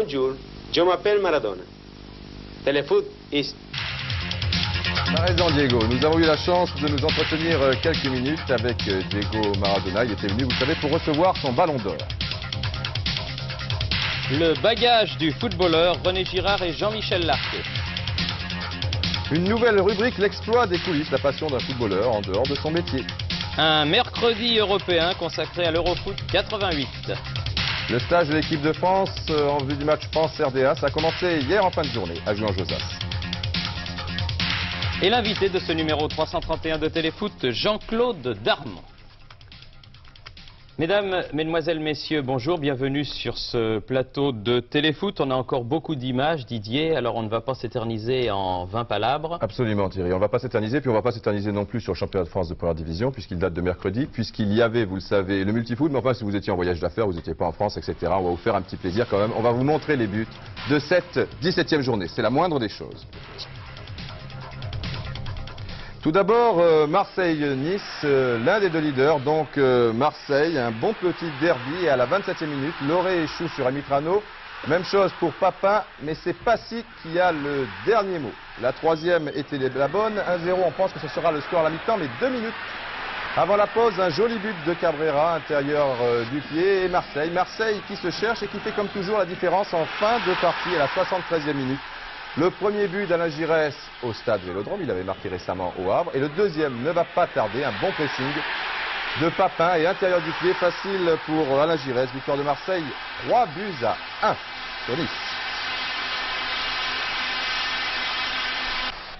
Bonjour, je m'appelle Maradona. Téléfoot is... T'as raison Diego, nous avons eu la chance de nous entretenir quelques minutes avec Diego Maradona. Il était venu, vous savez, pour recevoir son ballon d'or. Le bagage du footballeur René Girard et Jean-Michel Larquet. Une nouvelle rubrique, l'exploit des coulisses, la passion d'un footballeur en dehors de son métier. Un mercredi européen consacré à l'Eurofoot 88. Le stage de l'équipe de France en vue du match France-RDA, ça a commencé hier en fin de journée à Juan-Josas. Et l'invité de ce numéro 331 de Téléfoot, Jean-Claude Darmon. Mesdames, Mesdemoiselles, Messieurs, bonjour, bienvenue sur ce plateau de Téléfoot. On a encore beaucoup d'images, Didier, alors on ne va pas s'éterniser en 20 palabres. Absolument Thierry, on ne va pas s'éterniser, puis on ne va pas s'éterniser non plus sur le championnat de France de première division, puisqu'il date de mercredi, puisqu'il y avait, vous le savez, le multifoot, mais enfin si vous étiez en voyage d'affaires, vous n'étiez pas en France, etc., on va vous faire un petit plaisir quand même. On va vous montrer les buts de cette 17e journée, c'est la moindre des choses. Tout d'abord, Marseille-Nice, l'un des deux leaders, donc Marseille, un bon petit derby et à la 27e minute, Loré échoue sur Amitrano. Même chose pour Papin, mais c'est Passy qui a le dernier mot. La troisième était la bonne, 1-0, on pense que ce sera le score à la mi-temps, mais 2 minutes avant la pause, un joli but de Cabrera, intérieur du pied, et Marseille qui se cherche et qui fait comme toujours la différence en fin de partie à la 73e minute. Le premier but d'Alain Giresse au stade Vélodrome, il avait marqué récemment au Havre. Et le deuxième ne va pas tarder, un bon pressing de Papin et intérieur du pied, facile pour Alain Giresse. Victoire de Marseille, 3-1 sur Nice.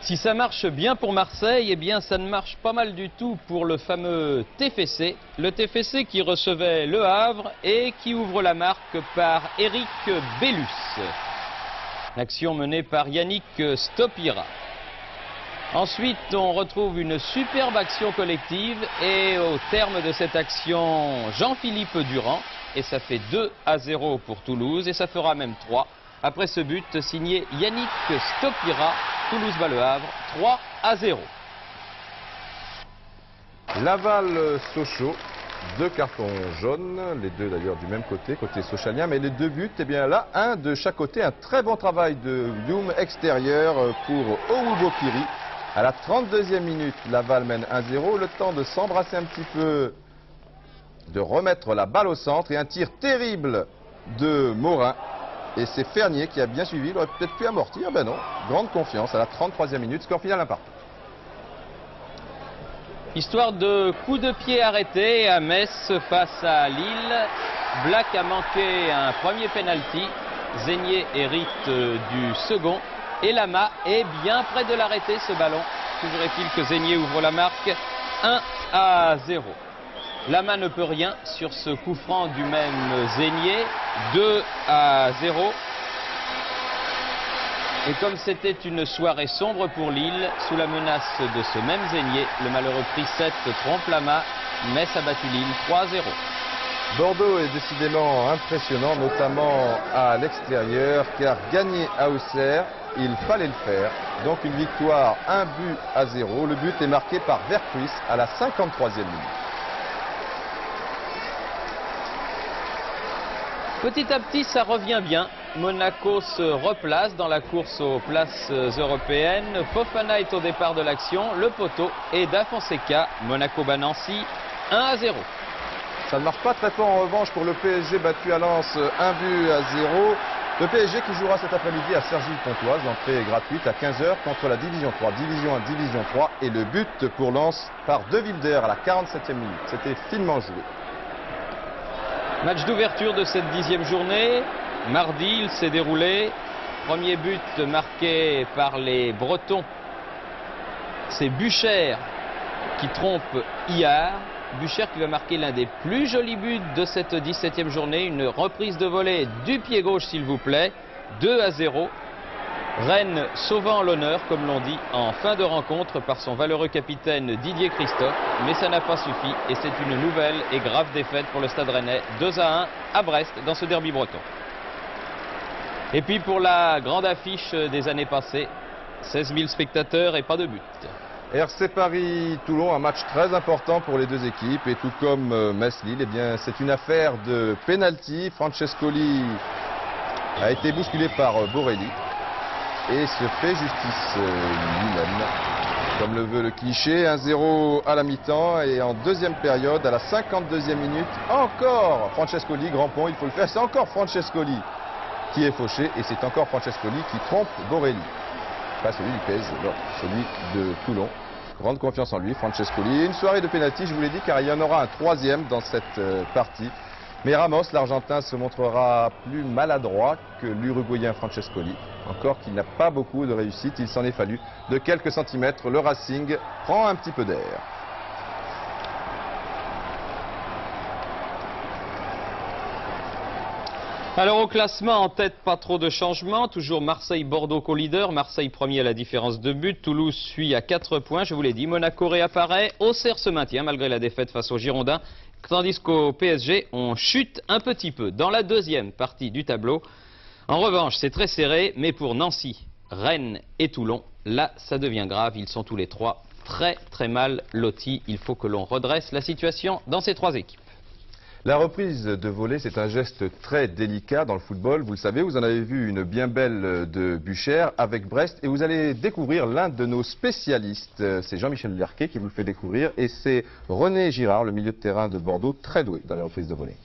Si ça marche bien pour Marseille, eh bien ça ne marche pas mal du tout pour le fameux TFC. Le TFC qui recevait Le Havre et qui ouvre la marque par Eric Bellus. L'action menée par Yannick Stopira. Ensuite, on retrouve une superbe action collective et au terme de cette action, Jean-Philippe Durand. Et ça fait 2-0 pour Toulouse et ça fera même 3. Après ce but signé Yannick Stopira, Toulouse bat Le Havre 3-0. Laval-Sochaux. 2 cartons jaunes, les deux d'ailleurs du même côté socialien, mais les 2 buts, eh bien là, un de chaque côté, un très bon travail de Youm extérieur pour Owubokiri. À la 32e minute, Laval mène 1-0, le temps de s'embrasser un petit peu, de remettre la balle au centre et un tir terrible de Morin. Et c'est Fernier qui a bien suivi, il aurait peut-être pu amortir, ben non, grande confiance à la 33e minute, score final 1-1. Histoire de coup de pied arrêté à Metz face à Lille. Black a manqué un premier penalty. Zégnier hérite du second. Et Lama est bien près de l'arrêter ce ballon. Toujours est-il que Zégnier ouvre la marque 1-0. Lama ne peut rien sur ce coup franc du même Zégnier. 2-0. Et comme c'était une soirée sombre pour Lille, sous la menace de ce même Zégnier, le malheureux Prissette trompe Lama. Metz a battu Lille 3-0. Bordeaux est décidément impressionnant, notamment à l'extérieur, car gagner à Auxerre, il fallait le faire. Donc une victoire, 1-0. Le but est marqué par Vercruis à la 53e minute. Petit à petit, ça revient bien. Monaco se replace dans la course aux places européennes. Fofana est au départ de l'action. Le poteau est d'Afonseca. Monaco bat Nancy 1-0. Ça ne marche pas très fort en revanche pour le PSG battu à Lens 1-0. Le PSG qui jouera cet après-midi à Cergy-Pontoise. L'entrée est gratuite à 15h contre la Division 3. Division 1, Division 3. Et le but pour Lens par De Wilder à la 47e minute. C'était finement joué. Match d'ouverture de cette 10e journée. Mardi, il s'est déroulé. Premier but marqué par les Bretons. C'est Bucher qui trompe Iard. Bucher qui va marquer l'un des plus jolis buts de cette 17e journée. Une reprise de volée du pied gauche, s'il vous plaît. 2-0. Rennes sauvant l'honneur, comme l'on dit, en fin de rencontre par son valeureux capitaine Didier Christophe. Mais ça n'a pas suffi et c'est une nouvelle et grave défaite pour le Stade Rennais. 2-1 à Brest dans ce derby breton. Et puis pour la grande affiche des années passées, 16 000 spectateurs et pas de but. RC Paris-Toulon, un match très important pour les deux équipes. Et tout comme Metz-Lille, eh bien c'est une affaire de pénalty. Francescoli a été bousculé par Borelli et se fait justice lui-même. Comme le veut le cliché, 1-0 à la mi-temps et en deuxième période, à la 52e minute, encore Francescoli, grand pont, il faut le faire, c'est encore Francescoli qui est fauché et c'est encore Francescoli qui trompe Borelli. Pas celui du PSG, non, celui de Toulon. Grande confiance en lui, Francescoli. Une soirée de pénalty, je vous l'ai dit, car il y en aura un troisième dans cette partie. Mais Ramos, l'Argentin, se montrera plus maladroit que l'Uruguayen Francescoli. Encore qu'il n'a pas beaucoup de réussite, il s'en est fallu de quelques centimètres. Le Racing prend un petit peu d'air. Alors au classement, en tête, pas trop de changements. Toujours Marseille-Bordeaux co-leader. Marseille premier à la différence de but. Toulouse suit à 4 points. Je vous l'ai dit, Monaco réapparaît. Auxerre se maintient malgré la défaite face aux Girondins. Tandis qu'au PSG, on chute un petit peu dans la deuxième partie du tableau. En revanche, c'est très serré. Mais pour Nancy, Rennes et Toulon, là, ça devient grave. Ils sont tous les trois très mal lotis. Il faut que l'on redresse la situation dans ces trois équipes. La reprise de volée, c'est un geste très délicat dans le football. Vous le savez, vous en avez vu une bien belle de Buchère avec Brest. Et vous allez découvrir l'un de nos spécialistes. C'est Jean-Michel Lerquet qui vous le fait découvrir. Et c'est René Girard, le milieu de terrain de Bordeaux, très doué dans les reprises de volée.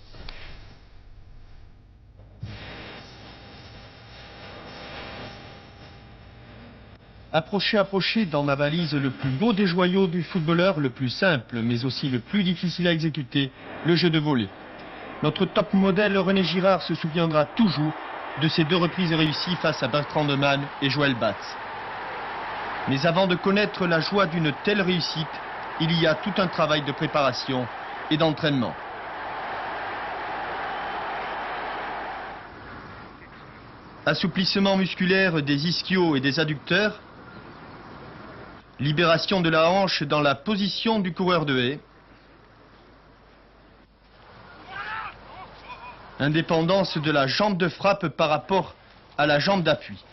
Approchez dans ma valise le plus beau des joyaux du footballeur, le plus simple, mais aussi le plus difficile à exécuter, le jeu de volée. Notre top modèle René Girard se souviendra toujours de ses 2 reprises réussies face à Bertrand Demann et Joël Batz. Mais avant de connaître la joie d'une telle réussite, il y a tout un travail de préparation et d'entraînement. Assouplissement musculaire des ischios et des adducteurs, libération de la hanche dans la position du coureur de haie. Indépendance de la jambe de frappe par rapport à la jambe d'appui.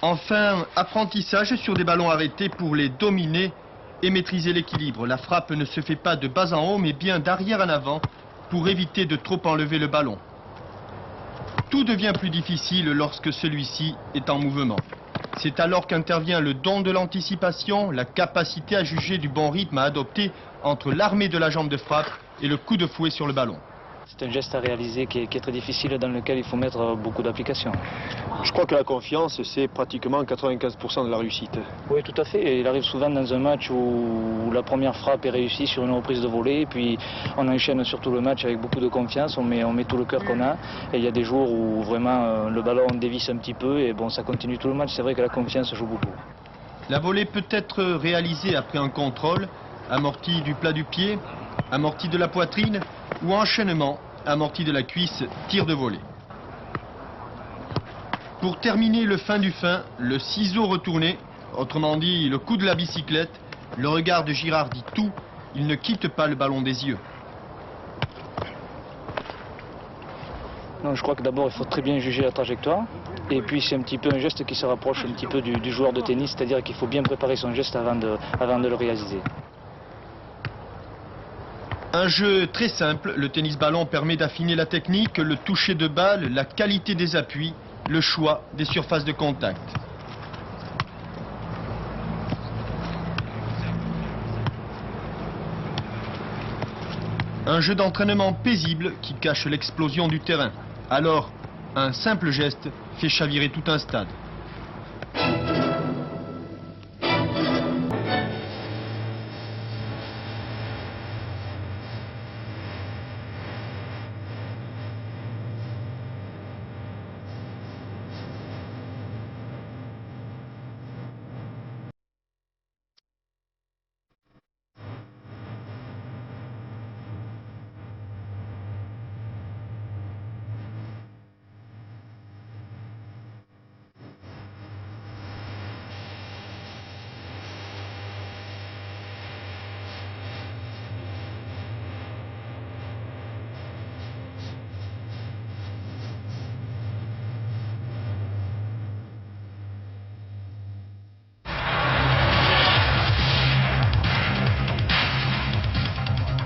Enfin, apprentissage sur des ballons arrêtés pour les dominer et maîtriser l'équilibre. La frappe ne se fait pas de bas en haut, mais bien d'arrière en avant pour éviter de trop enlever le ballon. Tout devient plus difficile lorsque celui-ci est en mouvement. C'est alors qu'intervient le don de l'anticipation, la capacité à juger du bon rythme à adopter entre l'armée de la jambe de frappe et le coup de fouet sur le ballon. C'est un geste à réaliser qui est très difficile, dans lequel il faut mettre beaucoup d'application. Je crois que la confiance, c'est pratiquement 95% de la réussite. Oui, tout à fait. Il arrive souvent dans un match où la première frappe est réussie sur une reprise de volée, et puis on enchaîne surtout le match avec beaucoup de confiance, on met tout le cœur qu'on a. Et il y a des jours où vraiment le ballon dévisse un petit peu, et bon, ça continue tout le match. C'est vrai que la confiance joue beaucoup. La volée peut être réalisée après un contrôle, amorti du plat du pied, amorti de la poitrine ou enchaînement, amorti de la cuisse, tir de volée. Pour terminer le fin du fin, le ciseau retourné, autrement dit le coup de la bicyclette, le regard de Girard dit tout, il ne quitte pas le ballon des yeux. Non, je crois que d'abord il faut très bien juger la trajectoire, et puis c'est un petit peu un geste qui se rapproche un petit peu du joueur de tennis, c'est-à-dire qu'il faut bien préparer son geste avant de le réaliser. Un jeu très simple, le tennis-ballon permet d'affiner la technique, le toucher de balle, la qualité des appuis, le choix des surfaces de contact. Un jeu d'entraînement paisible qui cache l'explosion du terrain. Alors, un simple geste fait chavirer tout un stade.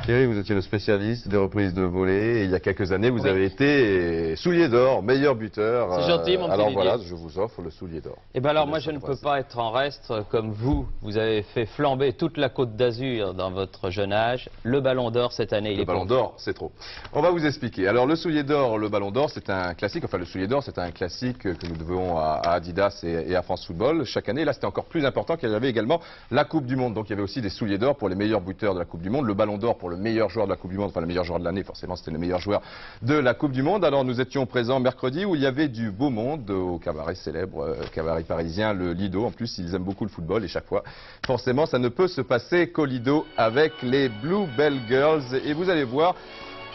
Thierry, vous étiez le spécialiste des reprises de volée et il y a quelques années, vous avez été soulier d'or, meilleur buteur. C'est gentil, mon petit Alors Didier. voilà, je vous offre le soulier d'or. Eh bien alors moi je ne peux pas être en reste comme vous. Vous avez fait flamber toute la Côte d'Azur dans votre jeune âge. Le ballon d'or cette année, il Le est ballon pour d'or, c'est trop. On va vous expliquer. Alors le soulier d'or, le ballon d'or, c'est un classique. Enfin le soulier d'or, c'est un classique que nous devons à Adidas et à France Football chaque année. Là c'était encore plus important qu'il y avait également la Coupe du Monde. Donc il y avait aussi des souliers d'or pour les meilleurs buteurs de la Coupe du Monde. Le ballon d'or pour le meilleur joueur de la Coupe du Monde. Enfin le meilleur joueur de l'année, forcément c'était le meilleur joueur de la Coupe du Monde. Alors nous étions présents mercredi où il y avait du beau monde au cabaret célèbre, cabaret parisien, le Lido. En plus ils aiment beaucoup le football et chaque fois, forcément ça ne peut se passer qu'au Lido avec les Blue Bell Girls. Et vous allez voir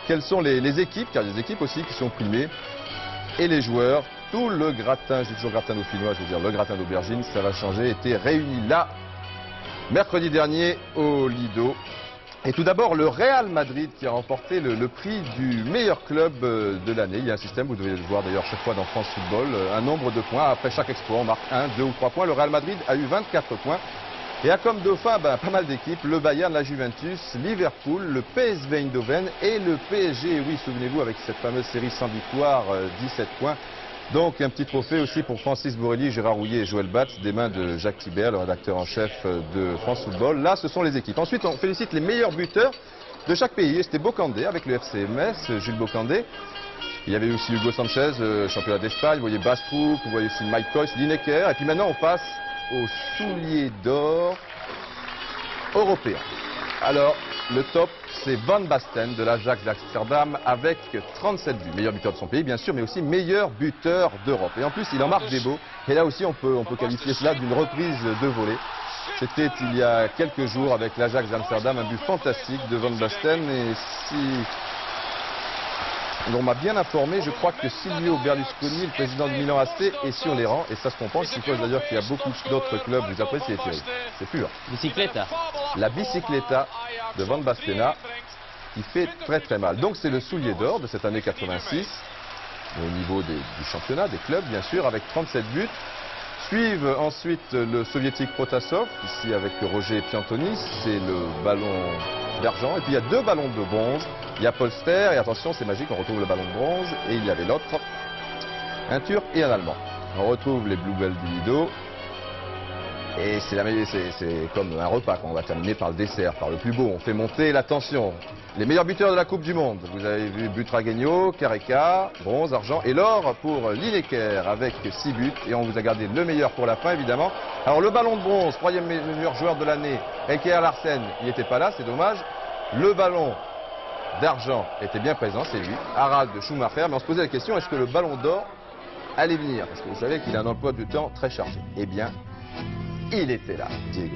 quelles sont les équipes, car il y a des équipes aussi qui sont primées, et les joueurs. Tout le gratin, je dis toujours gratin dauphinois, je veux dire le gratin d'aubergine, ça va changer, était réuni là, mercredi dernier, au Lido. Et tout d'abord, le Real Madrid qui a remporté le prix du meilleur club de l'année. Il y a un système, vous devez le voir d'ailleurs chaque fois dans France Football, un nombre de points. Après chaque exploit, on marque 1, 2 ou 3 points. Le Real Madrid a eu 24 points. Et a comme dauphin pas mal d'équipes, le Bayern, la Juventus, Liverpool, le PSV Eindhoven et le PSG. Oui, souvenez-vous, avec cette fameuse série sans victoire, 17 points. Donc un petit trophée aussi pour Francis Borrelli, Gérard Rouillet et Joël Batz, des mains de Jacques Thibert, le rédacteur en chef de France Football. Là, ce sont les équipes. Ensuite, on félicite les meilleurs buteurs de chaque pays. C'était Bocandé avec le FC Metz, Jules Bocandé. Il y avait aussi Hugo Sanchez, championnat d'Espagne. Vous voyez Bastrou, vous voyez aussi Mike Coyce, Lineker. Et puis maintenant, on passe au soulier d'or européen. Alors, le top, c'est Van Basten de l'Ajax d'Amsterdam avec 37 buts. Meilleur buteur de son pays, bien sûr, mais aussi meilleur buteur d'Europe. Et en plus, il en marque des beaux. Et là aussi, on peut qualifier cela d'une reprise de volée. C'était il y a quelques jours avec l'Ajax d'Amsterdam, un but fantastique de Van Basten. Et si on m'a bien informé, je crois que Silvio Berlusconi, le président de Milan AC, est sur les rangs. Et ça se comprend. Je suppose d'ailleurs qu'il y a beaucoup d'autres clubs. Vous appréciez, Thierry. C'est pur. Bicycletta. La Bicicletta de Van Bastena qui fait très très mal. Donc c'est le soulier d'or de cette année 86 au niveau du championnat, des clubs bien sûr, avec 37 buts. Suivent ensuite le soviétique Protasov, ici avec Roger Piantoni, c'est le ballon d'argent. Et puis il y a deux ballons de bronze, il y a Polster, et attention c'est magique, on retrouve le ballon de bronze, et il y avait l'autre, un turc et un allemand. On retrouve les Blue Bell du Lido. Et c'est comme un repas qu'on va terminer par le dessert, par le plus beau. On fait monter la tension. Les meilleurs buteurs de la Coupe du Monde. Vous avez vu Butragueño, Careca, bronze, argent et l'or pour Lineker avec 6 buts. Et on vous a gardé le meilleur pour la fin évidemment. Alors le ballon de bronze, troisième meilleur joueur de l'année, Eker Larsen, il n'était pas là, c'est dommage. Le ballon d'argent était bien présent, c'est lui, Harald Schumacher. Mais on se posait la question, est-ce que le ballon d'or allait venir? Parce que vous savez qu'il a un emploi du temps très chargé. Eh bien, il était là, Diego.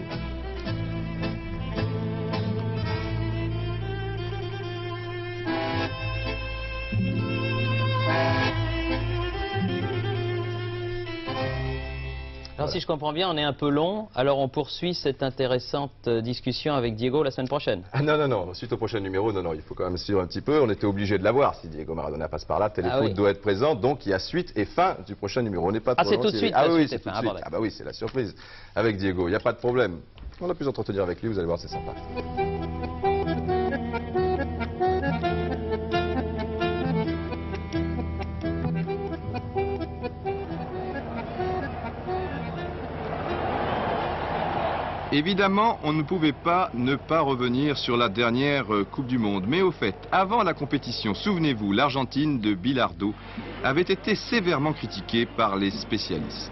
Alors si je comprends bien, on est un peu long, alors on poursuit cette intéressante discussion avec Diego la semaine prochaine. Ah non, suite au prochain numéro, non, il faut quand même suivre un petit peu, on était obligé de l'avoir, si Diego Maradona passe par là, Téléfoot doit être présent, donc il y a suite et fin du prochain numéro, on n'est pas trop c'est tout de suite, ah oui, c'est tout de suite. Ah bah oui, c'est la surprise avec Diego, il n'y a pas de problème, on a pu s'entretenir avec lui, vous allez voir, c'est sympa. Évidemment, on ne pouvait pas ne pas revenir sur la dernière Coupe du Monde. Mais au fait, avant la compétition, souvenez-vous, l'Argentine de Bilardo avait été sévèrement critiquée par les spécialistes.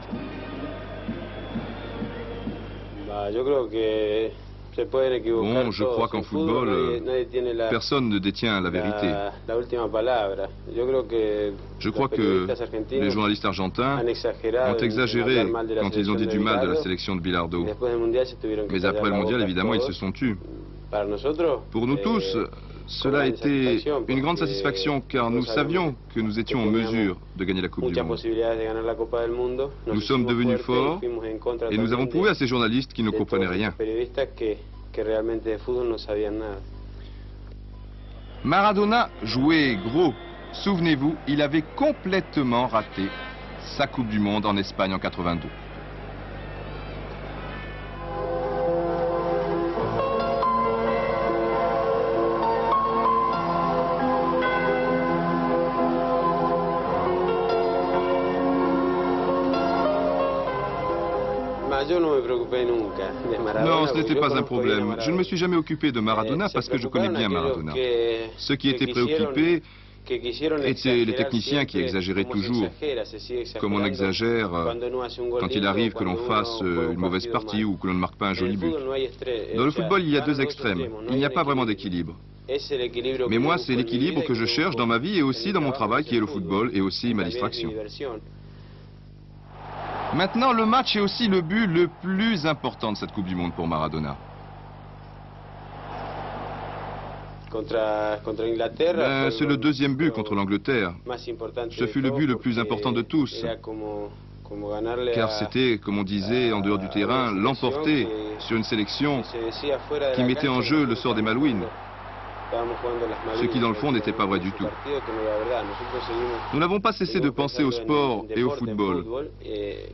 Bon, je crois qu'en football, personne ne détient la vérité. Je crois que les journalistes argentins ont exagéré quand ils ont dit du mal de la sélection de Bilardo. Mais après le mondial, évidemment, ils se sont tus. Pour nous tous, cela a été une grande satisfaction car nous savions que nous étions en mesure de gagner la Coupe du Monde. Nous sommes devenus forts et nous avons prouvé à ces journalistes qui ne comprenaient rien. Maradona jouait gros. Souvenez-vous, il avait complètement raté sa Coupe du Monde en Espagne en 82. Non, ce n'était pas un problème. Je ne me suis jamais occupé de Maradona parce que je connais bien Maradona. Ceux qui étaient préoccupés étaient les techniciens qui exagéraient toujours, comme on exagère quand il arrive que l'on fasse une mauvaise partie ou que l'on ne marque pas un joli but. Dans le football, il y a deux extrêmes. Il n'y a pas vraiment d'équilibre. Mais moi, c'est l'équilibre que je cherche dans ma vie et aussi dans mon travail qui est le football et aussi ma distraction. Maintenant, le match est aussi le but le plus important de cette Coupe du Monde pour Maradona. C'est le deuxième but contre l'Angleterre. Ce fut le but le plus important de tous. Car c'était, comme on disait en dehors du terrain, l'emporter sur une sélection qui mettait en jeu le sort des Malouines. Ce qui dans le fond n'était pas vrai du tout. Nous n'avons pas cessé de penser au sport et au football. Et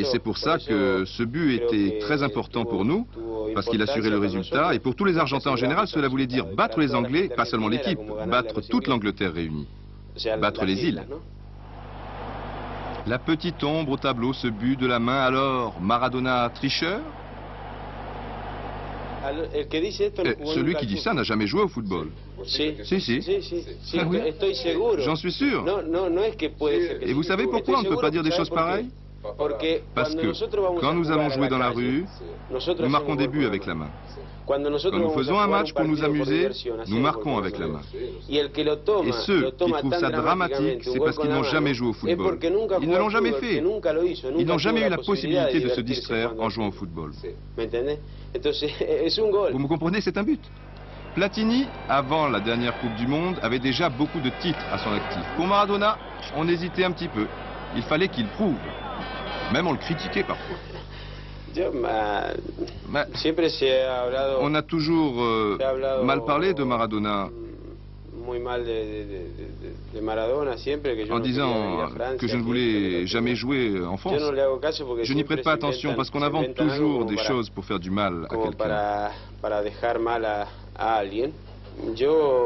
c'est pour ça que ce but était très important pour nous, parce qu'il assurait le résultat. Et pour tous les Argentins en général, cela voulait dire battre les Anglais, pas seulement l'équipe, battre toute l'Angleterre réunie, battre les îles. La petite ombre au tableau, ce but de la main, alors Maradona tricheur? Celui qui dit ça n'a jamais joué au football. Si. Ah oui. J'en suis sûr. Et vous savez pourquoi on ne peut pas dire des choses pareilles? Parce que quand nous allons jouer dans la rue, nous marquons des buts avec la main. Quand nous faisons un match pour nous amuser, nous marquons avec la main. Et ceux qui trouvent ça dramatique, c'est parce qu'ils n'ont jamais joué au football. Ils ne l'ont jamais fait. Ils n'ont jamais eu la possibilité de se distraire en jouant au football. Vous me comprenez, c'est un but. Platini, avant la dernière Coupe du Monde, avait déjà beaucoup de titres à son actif. Pour Maradona, on hésitait un petit peu. Il fallait qu'il prouve. Même on le critiquait parfois. On a toujours mal parlé de Maradona, en disant que je ne voulais jamais jouer en France. Je n'y prête pas attention parce qu'on invente toujours des choses pour faire du mal à quelqu'un.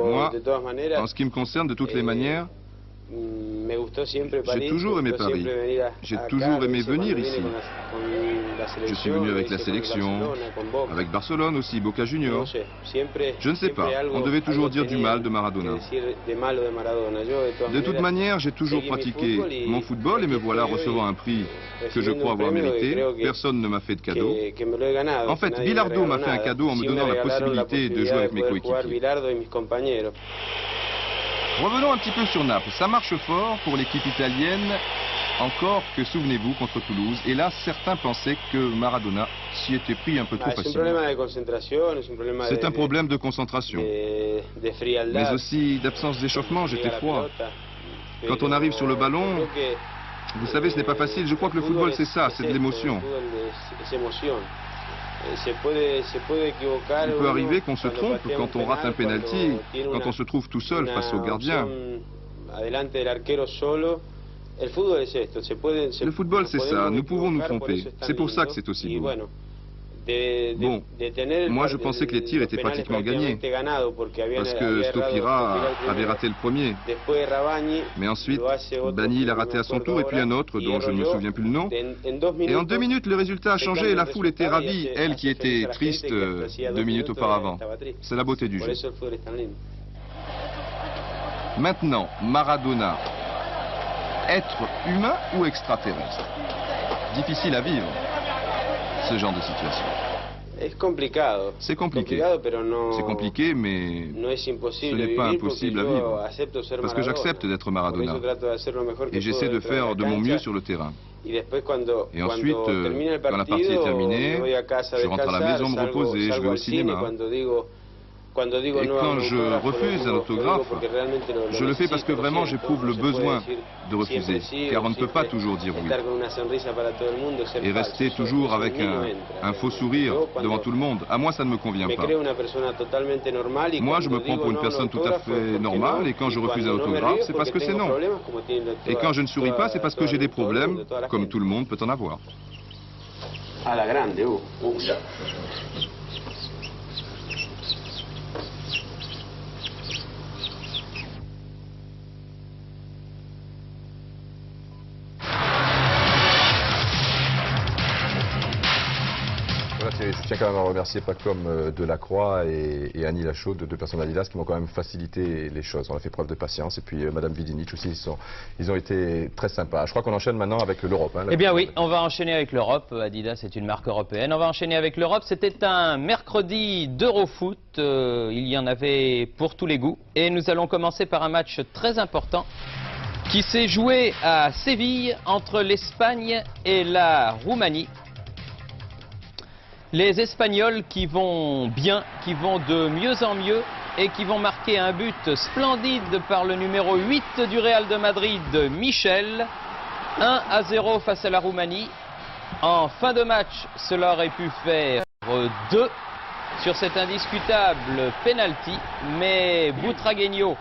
Moi, en ce qui me concerne, de toutes les manières, j'ai toujours aimé Paris. J'ai toujours aimé venir ici. Je suis venu avec la sélection, avec Barcelone aussi, Boca Juniors. Je ne sais pas, on devait toujours dire du mal de Maradona. De toute manière, j'ai toujours pratiqué mon football et me voilà recevant un prix que je crois avoir mérité. Personne ne m'a fait de cadeau. En fait, Bilardo m'a fait un cadeau en me donnant la possibilité de jouer avec mes coéquipiers. Revenons un petit peu sur Naples. Ça marche fort pour l'équipe italienne. Encore que, souvenez-vous, contre Toulouse. Et là, certains pensaient que Maradona s'y était pris un peu trop facilement. C'est un problème de concentration. Mais aussi d'absence d'échauffement, j'étais froid. Quand on arrive sur le ballon, vous savez, ce n'est pas facile. Je crois que le football, c'est ça, c'est de l'émotion. Il peut arriver qu'on se trompe quand on rate un penalty, quand on se trouve tout seul face au gardien. Le football, c'est ça. Nous pouvons nous tromper. C'est pour ça que c'est aussi beau. Bon, moi je pensais que les tirs étaient pratiquement gagnés, parce que Stopira avait raté le premier. Mais ensuite, Bagni l'a raté à son tour, et puis un autre, dont je ne me souviens plus le nom. Et en 2 minutes, le résultat a changé, et la foule était ravie, elle qui était triste 2 minutes auparavant. C'est la beauté du jeu. Maintenant, Maradona, être humain ou extraterrestre? Difficile à vivre, ce genre de situation. C'est compliqué. C'est compliqué, mais ce n'est pas impossible à vivre. Parce que j'accepte d'être Maradona. Et j'essaie de faire de mon mieux sur le terrain. Et ensuite, quand la partie est terminée, je rentre à la maison me reposer, je vais au cinéma. Et quand je refuse un autographe, je le fais parce que vraiment j'éprouve le besoin de refuser, car on ne peut pas toujours dire oui. Et rester toujours avec un faux sourire devant tout le monde, à moi ça ne me convient pas. Moi je me prends pour une personne tout à fait normale, et quand je refuse un autographe, c'est parce que c'est non. Et quand je ne souris pas, c'est parce que j'ai des problèmes, comme tout le monde peut en avoir. À la grande, tiens quand même à remercier Pacom Delacroix et Annie Lachaud, deux personnes d'Adidas qui m'ont quand même facilité les choses. On a fait preuve de patience. Et puis Madame Vidinic aussi, ils ont été très sympas. Je crois qu'on enchaîne maintenant avec l'Europe. Hein, eh bien oui, on va enchaîner avec l'Europe. Adidas est une marque européenne. On va enchaîner avec l'Europe. C'était un mercredi d'Eurofoot. Il y en avait pour tous les goûts. Et nous allons commencer par un match très important qui s'est joué à Séville entre l'Espagne et la Roumanie. Les Espagnols qui vont bien, qui vont de mieux en mieux et qui vont marquer un but splendide par le numéro 8 du Real de Madrid, Michel. 1-0 face à la Roumanie. En fin de match, cela aurait pu faire 2 sur cet indiscutable penalty, mais Butragueño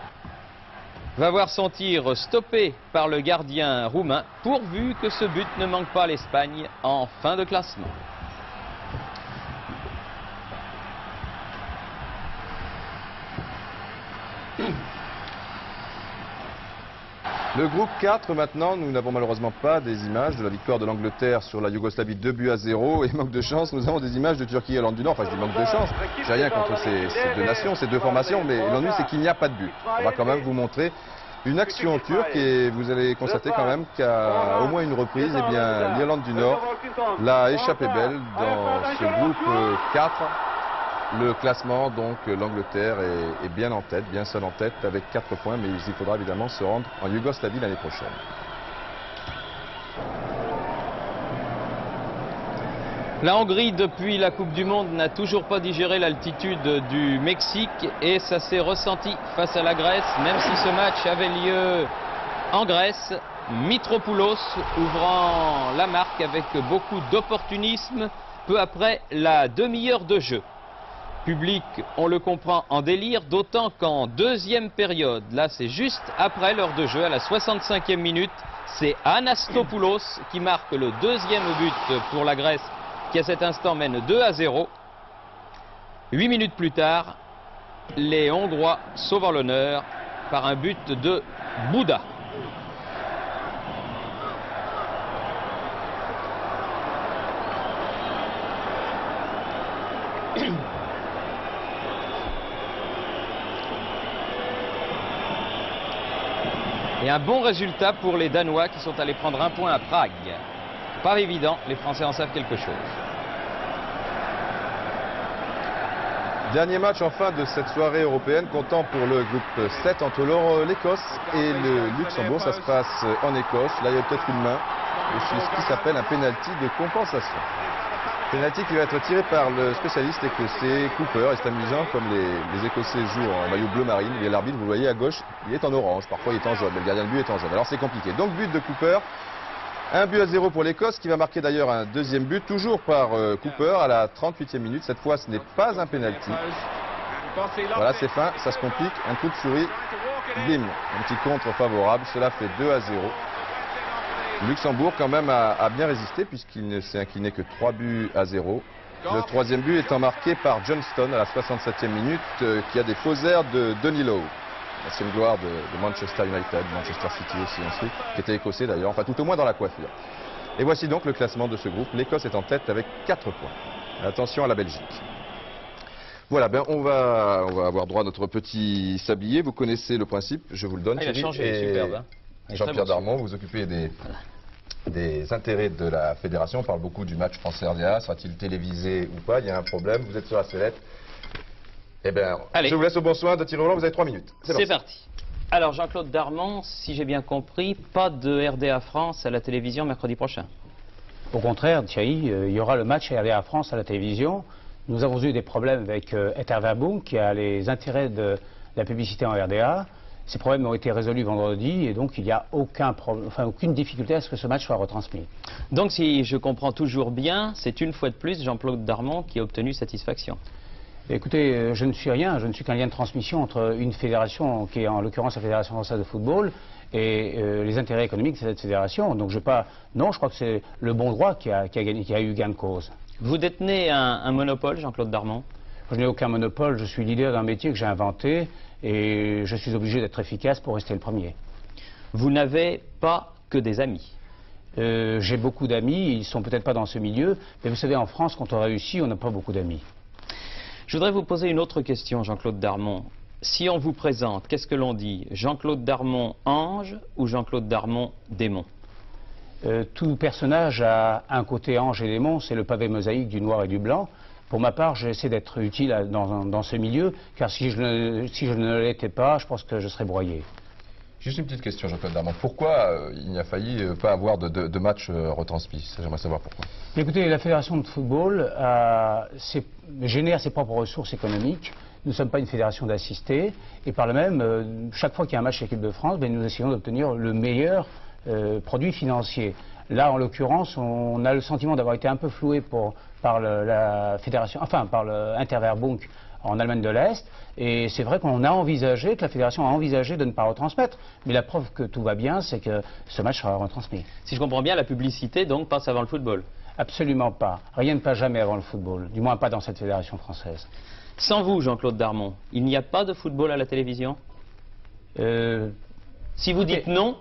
va voir son tir stoppé par le gardien roumain, pourvu que ce but ne manque pas l'Espagne en fin de classement. Le groupe 4 maintenant, nous n'avons malheureusement pas des images de la victoire de l'Angleterre sur la Yougoslavie 2-0 et manque de chance, nous avons des images de Turquie et Irlande du Nord. Enfin je dis manque de chance, j'ai rien contre ces deux nations, ces deux formations, mais l'ennui c'est qu'il n'y a pas de but. On va quand même vous montrer une action turque et vous allez constater quand même qu'à au moins une reprise, eh bien l'Irlande du Nord l'a échappé belle dans ce groupe 4. Le classement, donc l'Angleterre est bien en tête, bien seule en tête avec 4 points, mais il faudra évidemment se rendre en Yougoslavie l'année prochaine. La Hongrie, depuis la Coupe du Monde, n'a toujours pas digéré l'altitude du Mexique et ça s'est ressenti face à la Grèce, même si ce match avait lieu en Grèce. Mitropoulos ouvrant la marque avec beaucoup d'opportunisme peu après la demi-heure de jeu. Public, on le comprend, en délire, d'autant qu'en deuxième période, là c'est juste après l'heure de jeu, à la 65e minute, c'est Anastopoulos qui marque le deuxième but pour la Grèce, qui à cet instant mène 2-0. 8 minutes plus tard, les Hongrois sauvent l'honneur par un but de Bouda. Et un bon résultat pour les Danois qui sont allés prendre un point à Prague. Pas évident, les Français en savent quelque chose. Dernier match enfin de cette soirée européenne, comptant pour le groupe 7 entre l'Écosse et le Luxembourg. Ça se passe en Écosse. Là, il y a peut-être une main. C'est ce qui s'appelle un penalty de compensation. Penalty qui va être tiré par le spécialiste écossais Cooper. Et c'est amusant, comme les Écossais jouent en maillot bleu marine. Et l'arbitre, vous le voyez à gauche, il est en orange. Parfois, il est en jaune. Mais le gardien de but est en jaune. Alors, c'est compliqué. Donc, but de Cooper. 1-0 pour l'Écosse, qui va marquer d'ailleurs un deuxième but, toujours par Cooper, à la 38e minute. Cette fois, ce n'est pas un penalty. Voilà, c'est fin. Ça se complique. Un coup de souris. Bim. Un petit contre favorable. Cela fait 2-0. Luxembourg quand même a bien résisté puisqu'il ne s'est incliné que 3-0. Le troisième but étant marqué par Johnston à la 67e minute qui a des faux airs de Denis Lowe, ancienne gloire de Manchester United, Manchester City aussi ensuite, qui était écossais d'ailleurs, enfin tout au moins dans la coiffure. Et voici donc le classement de ce groupe. L'Écosse est en tête avec 4 points. Attention à la Belgique. Voilà, ben on va avoir droit à notre petit sablier. Vous connaissez le principe, je vous le donne. Il a changé, superbe. Hein. Jean-Pierre Darmon, vous occupez des intérêts de la fédération. On parle beaucoup du match France-RDA. Sera-t-il télévisé ou pas? Il y a un problème. Vous êtes sur la sellette. Eh bien, je vous laisse au bon soin de tirer au blanc. Vous avez 3 minutes. C'est parti. Alors, Jean-Claude Darmon, si j'ai bien compris, pas de RDA France à la télévision mercredi prochain. Au contraire, Thierry, il y aura le match RDA France à la télévision. Nous avons eu des problèmes avec Etherverboom qui a les intérêts de la publicité en RDA. Ces problèmes ont été résolus vendredi et donc il n'y a aucune difficulté à ce que ce match soit retransmis. Donc si je comprends toujours bien, c'est une fois de plus Jean-Claude Darmon qui a obtenu satisfaction. Écoutez, je ne suis rien, je ne suis qu'un lien de transmission entre une fédération qui est en l'occurrence la Fédération française de football et les intérêts économiques de cette fédération. Donc non, je crois que c'est le bon droit qui a eu gain de cause. Vous détenez un monopole, Jean-Claude Darmon? Je n'ai aucun monopole, je suis leader d'un métier que j'ai inventé et je suis obligé d'être efficace pour rester le premier. Vous n'avez pas que des amis? J'ai beaucoup d'amis, ils ne sont peut-être pas dans ce milieu, mais vous savez, en France, quand on réussit, on n'a pas beaucoup d'amis. Je voudrais vous poser une autre question, Jean-Claude Darmon. Si on vous présente, qu'est-ce que l'on dit? Jean-Claude Darmon ange ou Jean-Claude Darmon démon? Tout personnage a un côté ange et démon, c'est le pavé mosaïque du noir et du blanc. Pour ma part, j'essaie d'être utile dans ce milieu, car si je ne l'étais pas, je pense que je serais broyé. Juste une petite question, Jean-Claude Darmon. Pourquoi il n'y a failli pas avoir de match retransmis? J'aimerais savoir pourquoi. Écoutez, la Fédération de football génère ses propres ressources économiques. Nous ne sommes pas une fédération d'assistés. Et par le même, chaque fois qu'il y a un match de l'équipe de France, nous essayons d'obtenir le meilleur produit financier. Là, en l'occurrence, on a le sentiment d'avoir été un peu floué par la fédération, enfin par l'Interverbund en Allemagne de l'Est, et c'est vrai qu'on a envisagé, que la fédération a envisagé de ne pas retransmettre, mais la preuve que tout va bien, c'est que ce match sera retransmis. Si je comprends bien, la publicité donc passe avant le football? Absolument pas. Rien ne passe jamais avant le football, du moins pas dans cette fédération française. Sans vous, Jean-Claude Darmon, il n'y a pas de football à la télévision? Si vous dites non,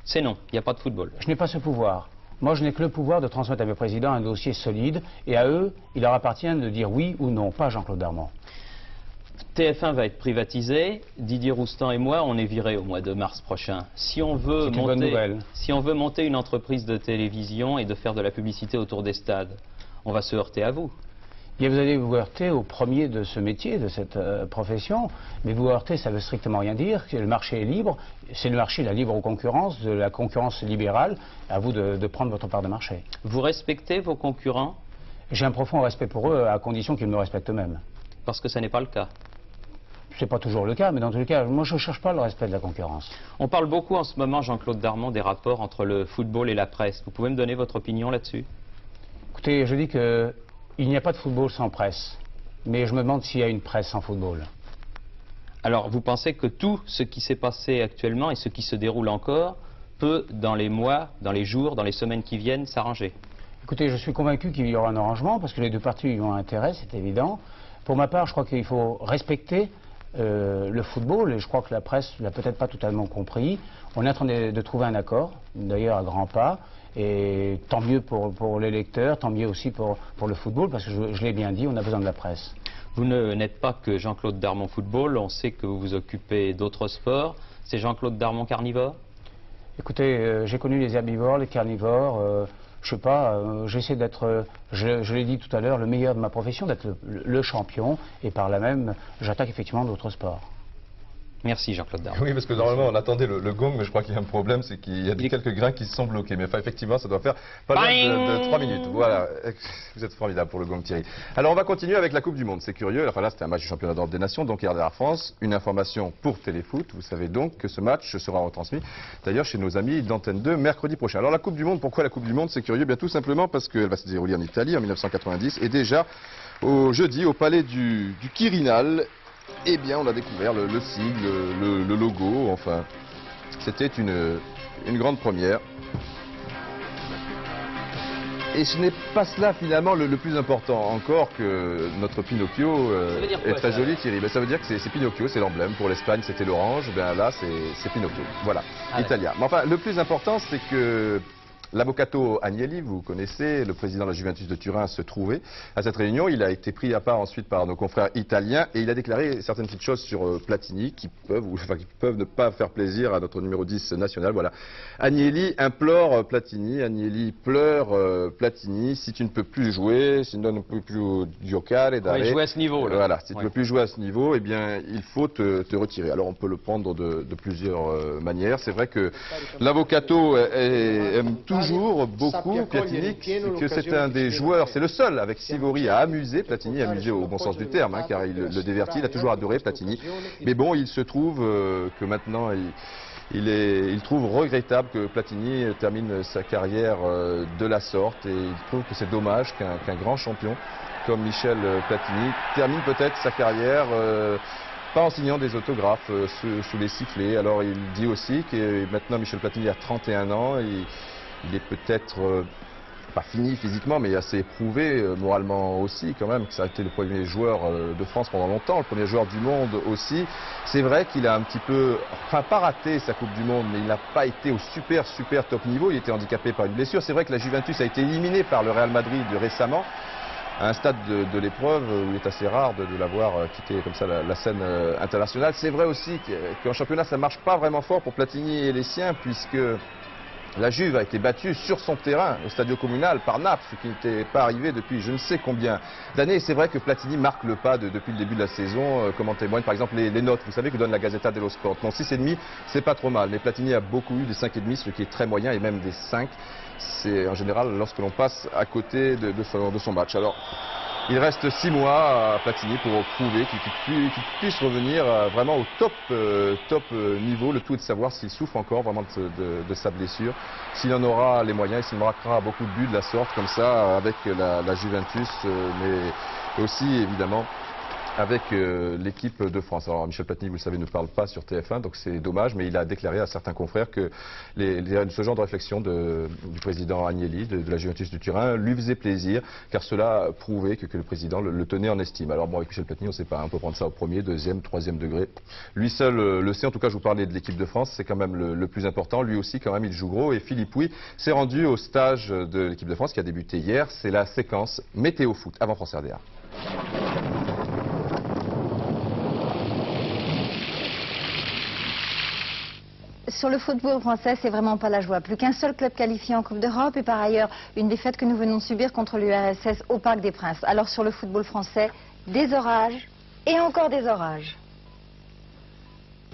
c'est non, il n'y a pas de football. Je n'ai pas ce pouvoir. Moi, je n'ai que le pouvoir de transmettre à mes présidents un dossier solide, et à eux, il leur appartient de dire oui ou non, pas Jean-Claude Darmon. TF1 va être privatisé, Didier Roustan et moi, on est virés au mois de mars prochain. Si on veut monter une entreprise de télévision et de faire de la publicité autour des stades, on va se heurter à vous. Bien, vous allez vous heurter au premier de ce métier, de cette profession, mais vous heurter, ça ne veut strictement rien dire. Le marché est libre, c'est le marché de la libre concurrence, de la concurrence libérale. À vous de prendre votre part de marché. Vous respectez vos concurrents? J'ai un profond respect pour eux, à condition qu'ils me respectent eux-mêmes. Parce que ça n'est pas le cas. C'est pas toujours le cas, mais dans tous les cas, moi je ne cherche pas le respect de la concurrence. On parle beaucoup en ce moment, Jean-Claude Darmon, des rapports entre le football et la presse. Vous pouvez me donner votre opinion là-dessus? Écoutez, je dis que il n'y a pas de football sans presse, mais je me demande s'il y a une presse sans football. Alors, vous pensez que tout ce qui s'est passé actuellement et ce qui se déroule encore peut, dans les mois, dans les jours, dans les semaines qui viennent, s'arranger? Écoutez, je suis convaincu qu'il y aura un arrangement, parce que les deux parties y ont intérêt, c'est évident. Pour ma part, je crois qu'il faut respecter le football, et je crois que la presse ne l'a peut-être pas totalement compris. On est en train de trouver un accord, d'ailleurs à grands pas. Et tant mieux pour les lecteurs, tant mieux aussi pour le football, parce que je l'ai bien dit, on a besoin de la presse. Vous n'êtes pas que Jean-Claude Darmon football, on sait que vous vous occupez d'autres sports. C'est Jean-Claude Darmon carnivore? Écoutez, j'ai connu les herbivores, les carnivores, je sais pas, j'essaie d'être, je l'ai dit tout à l'heure, le meilleur de ma profession, d'être le champion, et par là même, j'attaque effectivement d'autres sports. Merci Jean-Claude Darmon. Oui, parce que normalement on attendait le gong, mais je crois qu'il y a un problème, c'est qu'il y a quelques grains qui se sont bloqués. Mais enfin, effectivement, ça doit faire pas loin de 3 minutes. Voilà, vous êtes formidable pour le gong, Thierry. Alors on va continuer avec la Coupe du Monde. C'est curieux, enfin là c'était un match du championnat d'Europe des Nations, donc RDA France. Une information pour Téléfoot, vous savez donc que ce match sera retransmis d'ailleurs chez nos amis d'Antenne 2 mercredi prochain. Alors la Coupe du Monde, pourquoi la Coupe du Monde? C'est curieux, bien tout simplement parce qu'elle va se dérouler en Italie en 1990 et déjà au jeudi au palais du Quirinal. Eh bien, on a découvert le sigle, le logo, enfin, c'était une grande première. Et ce n'est pas cela finalement le plus important, encore que notre Pinocchio est très joli, Thierry. Ben, ça veut dire que c'est Pinocchio, c'est l'emblème. Pour l'Espagne, c'était l'orange, ben là, c'est Pinocchio. Voilà, italien. Mais enfin, le plus important, c'est que l'avvocato Agnelli, vous connaissez, le président de la Juventus de Turin, se trouvait à cette réunion. Il a été pris à part ensuite par nos confrères italiens et il a déclaré certaines petites choses sur Platini qui peuvent ne pas faire plaisir à notre numéro 10 national. Voilà. Agnelli implore Platini, Agnelli pleure Platini. Si tu ne peux plus jouer, si tu ne peux plus giocare, jouer à ce niveau. Là. Voilà, si tu ne peux plus jouer à ce niveau, eh bien, il faut te retirer. Alors on peut le prendre de plusieurs manières. C'est vrai que l'avvocato aime toujours beaucoup Platini, que c'est un des joueurs, c'est le seul avec Sivori à amuser Platini, amusé au bon sens du terme, hein, car il le divertit, il a toujours adoré Platini. Mais bon, il se trouve que maintenant, il trouve regrettable que Platini termine sa carrière de la sorte et il trouve que c'est dommage qu'un grand champion comme Michel Platini termine peut-être sa carrière pas en signant des autographes sous les sifflets. Alors il dit aussi que maintenant Michel Platini a 31 ans et il est peut-être pas fini physiquement, mais assez éprouvé moralement aussi quand même, que ça a été le premier joueur de France pendant longtemps, le premier joueur du monde aussi. C'est vrai qu'il a un petit peu, enfin pas raté sa Coupe du Monde, mais il n'a pas été au super top niveau, il était handicapé par une blessure. C'est vrai que la Juventus a été éliminée par le Real Madrid récemment, à un stade de l'épreuve où il est assez rare de l'avoir quitté comme ça la scène internationale. C'est vrai aussi qu'en championnat ça ne marche pas vraiment fort pour Platini et les siens, puisque la Juve a été battue sur son terrain, au Stadio Comunale, par Naples, ce qui n'était pas arrivé depuis je ne sais combien d'années. Et c'est vrai que Platini marque le pas depuis le début de la saison, comme en témoignent par exemple les notes, vous savez, que donne la Gazzetta dello Sport. Non, 6,5, c'est pas trop mal. Mais Platini a beaucoup eu des 5,5, ce qui est très moyen, et même des 5. C'est en général lorsque l'on passe à côté de son match. Alors, il reste 6 mois à Platini pour prouver qu'il puisse revenir vraiment au top niveau. Le tout est de savoir s'il souffre encore vraiment de sa blessure, s'il en aura les moyens et s'il marquera beaucoup de buts de la sorte comme ça avec la Juventus, mais aussi évidemment avec l'équipe de France. Alors Michel Platini, vous le savez, ne parle pas sur TF1, donc c'est dommage, mais il a déclaré à certains confrères que ce genre de réflexion du président Agnelli, de la Juventus du Turin, lui faisait plaisir, car cela prouvait que le président le tenait en estime. Alors bon, avec Michel Platini, on ne sait pas, on peut prendre ça au premier, deuxième, troisième degré. Lui seul le sait. En tout cas, je vous parlais de l'équipe de France, c'est quand même le plus important. Lui aussi, quand même, il joue gros. Et Philippe Pouy s'est rendu au stage de l'équipe de France qui a débuté hier. C'est la séquence météo foot avant France RDA. Sur le football français, c'est vraiment pas la joie. Plus qu'un seul club qualifié en Coupe d'Europe et par ailleurs une défaite que nous venons de subir contre l'URSS au Parc des Princes. Alors sur le football français, des orages et encore des orages.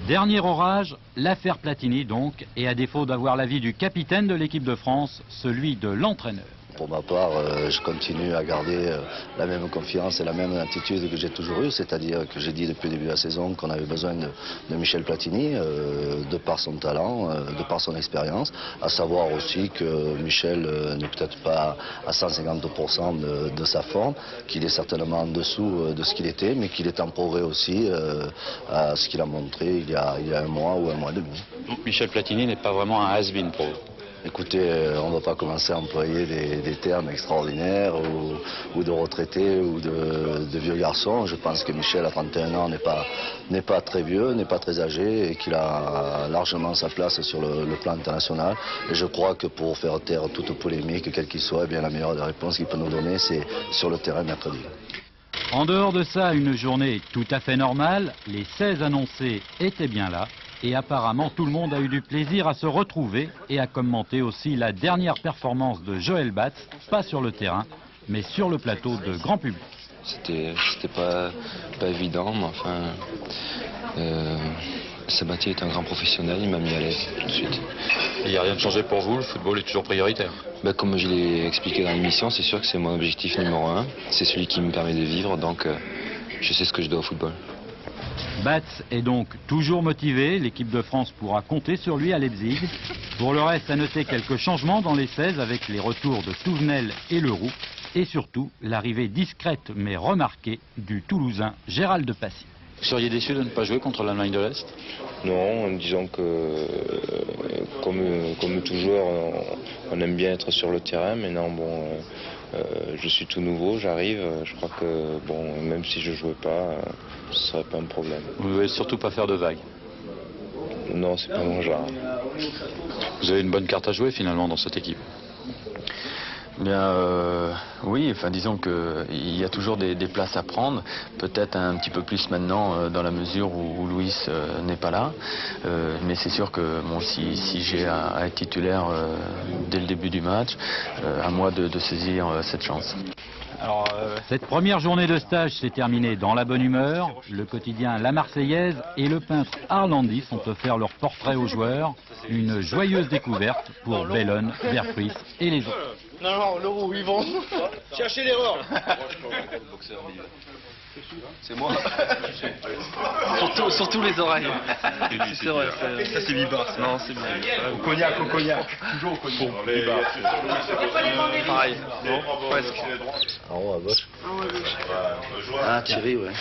Dernier orage, l'affaire Platini donc, et à défaut d'avoir l'avis du capitaine de l'équipe de France, celui de l'entraîneur. Pour ma part, je continue à garder la même confiance et la même attitude que j'ai toujours eue, c'est-à-dire que j'ai dit depuis le début de la saison qu'on avait besoin de Michel Platini, de par son talent, de par son expérience, à savoir aussi que Michel n'est peut-être pas à 150% de sa forme, qu'il est certainement en dessous de ce qu'il était, mais qu'il est en progrès aussi à ce qu'il a montré il y a un mois ou un mois et demi. Donc Michel Platini n'est pas vraiment un has-been pour vous? Écoutez, on ne va pas commencer à employer des termes extraordinaires ou de retraités ou de vieux garçons. Je pense que Michel, à 31 ans, n'est pas très vieux, n'est pas très âgé et qu'il a largement sa place sur le plan international. Et je crois que pour faire taire toute polémique, quelle qu'il soit, eh bien, la meilleure des réponses qu'il peut nous donner, c'est sur le terrain mercredi. En dehors de ça, une journée tout à fait normale. Les 16 annoncés étaient bien là. Et apparemment, tout le monde a eu du plaisir à se retrouver et à commenter aussi la dernière performance de Joël Batz, pas sur le terrain, mais sur le plateau de grand public. C'était pas évident, mais enfin, Sabatier est un grand professionnel, il m'a mis à l'aise tout de suite. Il n'y a rien de changé pour vous, le football est toujours prioritaire? Comme je l'ai expliqué dans l'émission, c'est sûr que c'est mon objectif numéro 1, c'est celui qui me permet de vivre, donc je sais ce que je dois au football. Batz est donc toujours motivé, l'équipe de France pourra compter sur lui à Leipzig. Pour le reste, à noter quelques changements dans les 16 avec les retours de Touvenel et Leroux et surtout l'arrivée discrète mais remarquée du Toulousain Gérald de Passy. Vous seriez déçu de ne pas jouer contre l'Allemagne de l'Est? Non, disons que comme tout joueur, on aime bien être sur le terrain, mais non, bon, je suis tout nouveau, j'arrive, je crois que bon, même si je jouais pas, ce serait pas un problème. Vous ne voulez surtout pas faire de vagues? Non, c'est pas mon genre. Vous avez une bonne carte à jouer finalement dans cette équipe? Bien, oui, enfin disons qu'il y a toujours des places à prendre, peut-être un petit peu plus maintenant dans la mesure où Luis n'est pas là, mais c'est sûr que bon, si j'ai à être titulaire dès le début du match, à moi de saisir cette chance. Alors, cette première journée de stage s'est terminée dans la bonne humeur. Le quotidien La Marseillaise et le peintre Arlandis ont offert leur portrait aux joueurs. Une joyeuse découverte pour Bellone, Verfries et les autres. Non, Leroux, ils vont chercher l'erreur. C'est moi. Surtout les oreilles. C'est vrai. Ça c'est Bibar. Non, c'est bien. Au cognac. Toujours au cognac. Pareil. Non, presque. En haut à gauche. Ah, Thierry, ouais.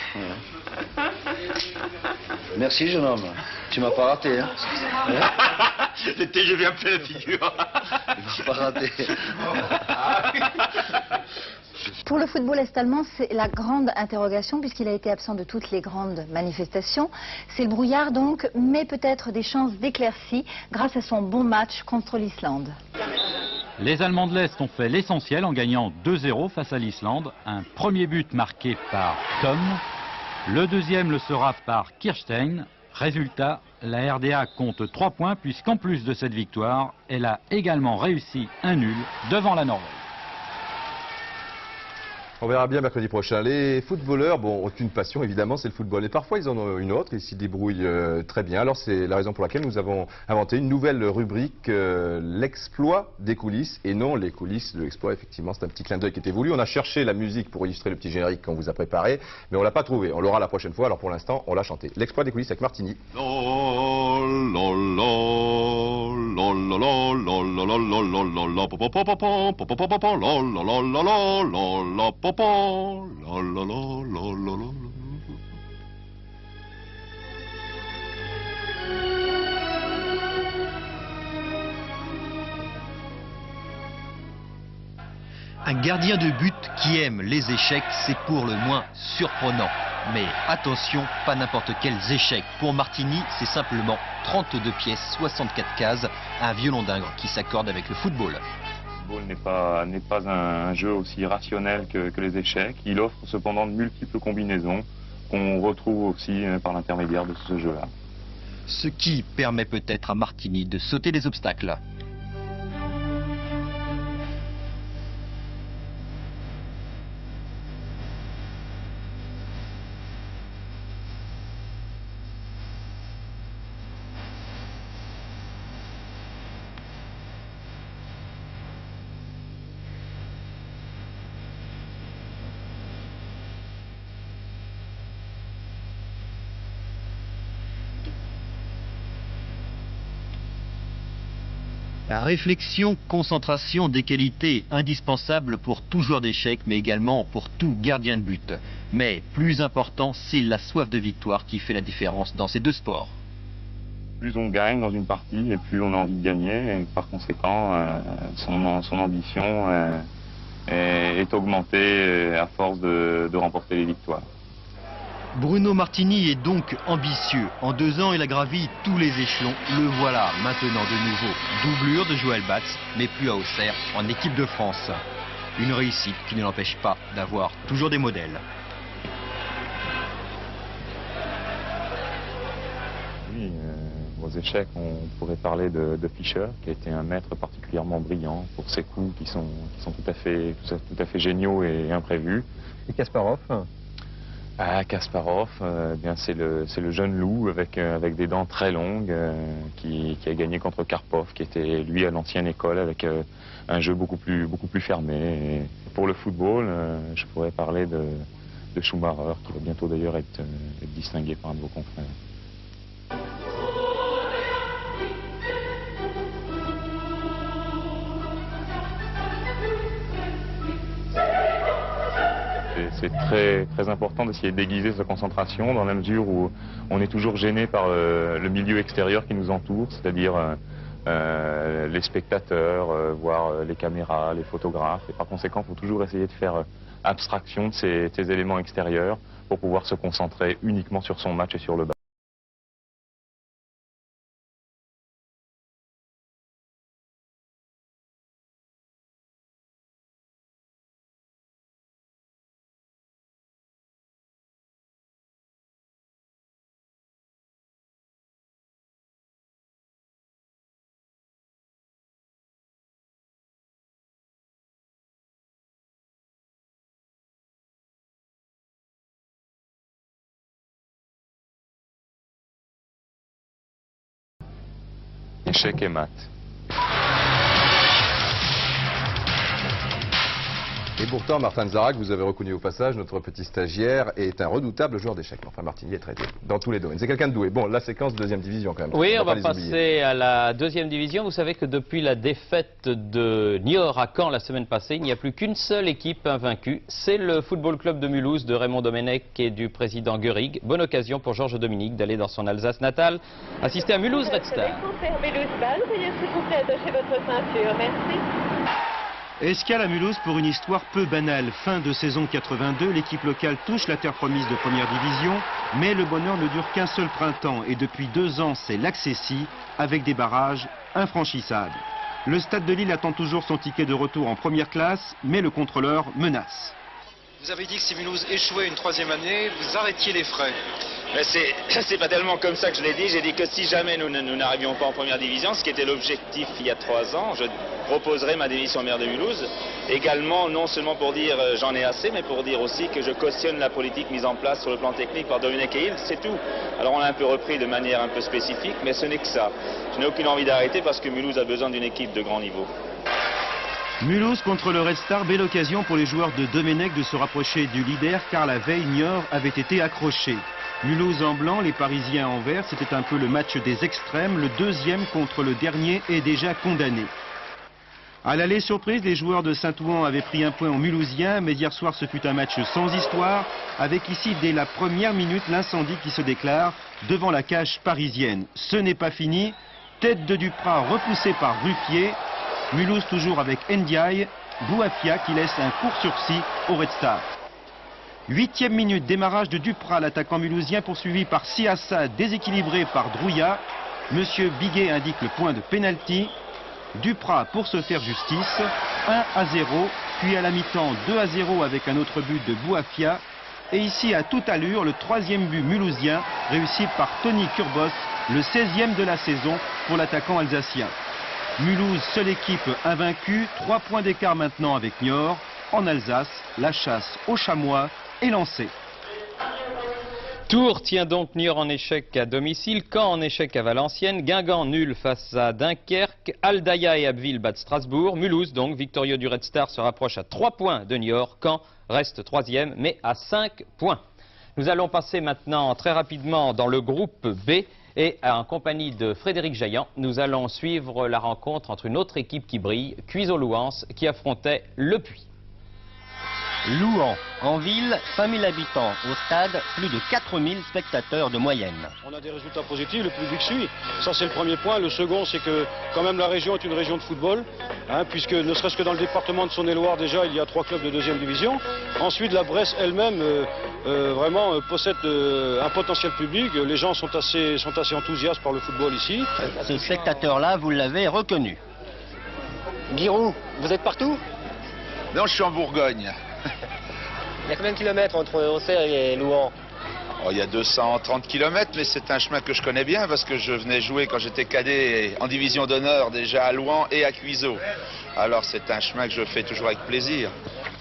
Merci, jeune homme. Tu m'as pas raté, hein. Le TGV a plein la figure. Tu m'as pas raté. Pour le football est-allemand, c'est la grande interrogation puisqu'il a été absent de toutes les grandes manifestations. C'est le brouillard donc, mais peut-être des chances d'éclaircie grâce à son bon match contre l'Islande. Les Allemands de l'Est ont fait l'essentiel en gagnant 2-0 face à l'Islande. Un premier but marqué par Tom. Le deuxième le sera par Kirstein. Résultat, la RDA compte 3 points puisqu'en plus de cette victoire, elle a également réussi un nul devant la Norvège. On verra bien mercredi prochain. Les footballeurs, bon, ont une passion évidemment, c'est le football. Et parfois ils en ont une autre, ils s'y débrouillent très bien. Alors c'est la raison pour laquelle nous avons inventé une nouvelle rubrique, l'exploit des coulisses. Et non les coulisses de l'exploit, effectivement, c'est un petit clin d'œil qui était voulu. On a cherché la musique pour illustrer le petit générique qu'on vous a préparé, mais on l'a pas trouvé. On l'aura la prochaine fois, alors pour l'instant, on l'a chanté. L'exploit des coulisses avec Martini. Un gardien de but qui aime les échecs, c'est pour le moins surprenant. Mais attention, pas n'importe quels échecs. Pour Martini, c'est simplement 32 pièces, 64 cases, un violon d'ingre qui s'accorde avec le football. Le football n'est pas un jeu aussi rationnel que les échecs. Il offre cependant de multiples combinaisons qu'on retrouve aussi par l'intermédiaire de ce jeu-là. Ce qui permet peut-être à Martini de sauter les obstacles. La réflexion, concentration, des qualités indispensables pour tout joueur d'échecs, mais également pour tout gardien de but. Mais plus important, c'est la soif de victoire qui fait la différence dans ces deux sports. Plus on gagne dans une partie, et plus on a envie de gagner, et par conséquent, son ambition est augmentée à force de remporter les victoires. Bruno Martini est donc ambitieux. En 2 ans, il a gravi tous les échelons. Le voilà maintenant de nouveau. Doublure de Joël Batz, mais plus à Auxerre, en équipe de France. Une réussite qui ne l'empêche pas d'avoir toujours des modèles. Oui, aux échecs, on pourrait parler de Fischer, qui a été un maître particulièrement brillant pour ses coups qui sont tout à fait géniaux et imprévus. Et Kasparov? Kasparov, c'est le jeune loup avec des dents très longues qui a gagné contre Karpov, qui était lui à l'ancienne école avec un jeu beaucoup plus fermé. Et pour le football, je pourrais parler de Schumacher, qui va bientôt d'ailleurs être distingué par un de vos confrères. C'est très important d'essayer d'aiguiser sa concentration dans la mesure où on est toujours gêné par le milieu extérieur qui nous entoure, c'est-à-dire les spectateurs, voire les caméras, les photographes. Et par conséquent, il faut toujours essayer de faire abstraction de ces éléments extérieurs pour pouvoir se concentrer uniquement sur son match et sur le ballon. Échec et maths. Et pourtant, Martin Zarac, vous avez reconnu au passage, notre petit stagiaire est un redoutable joueur d'échecs. Enfin, Martini est traité dans tous les domaines. C'est quelqu'un de doué. Bon, la séquence deuxième division quand même. Oui, on va passer à la deuxième division. Vous savez que depuis la défaite de Niort à Caen la semaine passée, il n'y a plus qu'une seule équipe invaincue. C'est le Football Club de Mulhouse de Raymond Domenech et du président Guerig. Bonne occasion pour Georges Dominique d'aller dans son Alsace natale assister à Mulhouse Red Star. Veuillez s'il vous plaît attacher votre ceinture. Merci. Escale à Mulhouse pour une histoire peu banale. Fin de saison 82, l'équipe locale touche la terre promise de première division, mais le bonheur ne dure qu'un seul printemps et depuis 2 ans, c'est l'accessi avec des barrages infranchissables. Le Stade de Lille attend toujours son ticket de retour en première classe, mais le contrôleur menace. Vous avez dit que si Mulhouse échouait une 3e année, vous arrêtiez les frais. C'est pas tellement comme ça que je l'ai dit. J'ai dit que si jamais nous n'arrivions pas en première division, ce qui était l'objectif il y a 3 ans, je proposerais ma démission au maire de Mulhouse. Également, non seulement pour dire j'en ai assez, mais pour dire aussi que je cautionne la politique mise en place sur le plan technique par Domenech et Hill, c'est tout. Alors on l'a un peu repris de manière un peu spécifique, mais ce n'est que ça. Je n'ai aucune envie d'arrêter parce que Mulhouse a besoin d'une équipe de grand niveau. Mulhouse contre le Red Star, belle occasion pour les joueurs de Domenech de se rapprocher du leader car la veille, Niort avait été accroché. Mulhouse en blanc, les Parisiens en vert, c'était un peu le match des extrêmes. Le deuxième contre le dernier est déjà condamné. À l'aller surprise, les joueurs de Saint-Ouen avaient pris un point aux Mulhousiens, mais hier soir ce fut un match sans histoire, avec ici dès la première minute l'incendie qui se déclare devant la cage parisienne. Ce n'est pas fini, tête de Duprat repoussée par Ruffier, Mulhouse toujours avec Ndiaye, Bouafia qui laisse un court sursis au Red Star. 8e minute, démarrage de Duprat, l'attaquant mulhousien poursuivi par Siassa, déséquilibré par Drouillat. Monsieur Biguet indique le point de pénalty. Duprat pour se faire justice, 1-0, puis à la mi-temps 2-0 avec un autre but de Bouafia. Et ici à toute allure, le 3e but mulhousien réussi par Tony Kurbos, le 16e de la saison pour l'attaquant alsacien. Mulhouse, seule équipe invaincue, 3 points d'écart maintenant avec Niort. En Alsace, la chasse aux chamois est lancée. Tours tient donc Niort en échec à domicile, Caen en échec à Valenciennes, Guingamp nul face à Dunkerque, Aldaïa et Abbeville battent Strasbourg, Mulhouse donc victorieux du Red Star se rapproche à 3 points de Niort, Caen reste 3e mais à 5 points. Nous allons passer maintenant très rapidement dans le groupe B et en compagnie de Frédéric Jaillant, nous allons suivre la rencontre entre une autre équipe qui brille, Cuiseaux-Louhans, qui affrontait Le Puy. Louhans, en ville, 5000 habitants. Au stade, plus de 4000 spectateurs de moyenne. On a des résultats positifs, le public suit. Ça, c'est le premier point. Le second, c'est que quand même la région est une région de football, puisque ne serait-ce que dans le département de Saône-et-Loire, déjà, il y a 3 clubs de 2e division. Ensuite, la Bresse elle-même vraiment possède un potentiel public. Les gens sont assez enthousiastes par le football ici. Ce spectateur-là, vous l'avez reconnu. Giroud, vous êtes partout? Non, je suis en Bourgogne. Il y a combien de kilomètres entre Auxerre et Louhans? Oh, il y a 230 km, mais c'est un chemin que je connais bien parce que je venais jouer quand j'étais cadet en division d'honneur déjà à Louhans et à Cuiseaux. Alors c'est un chemin que je fais toujours avec plaisir.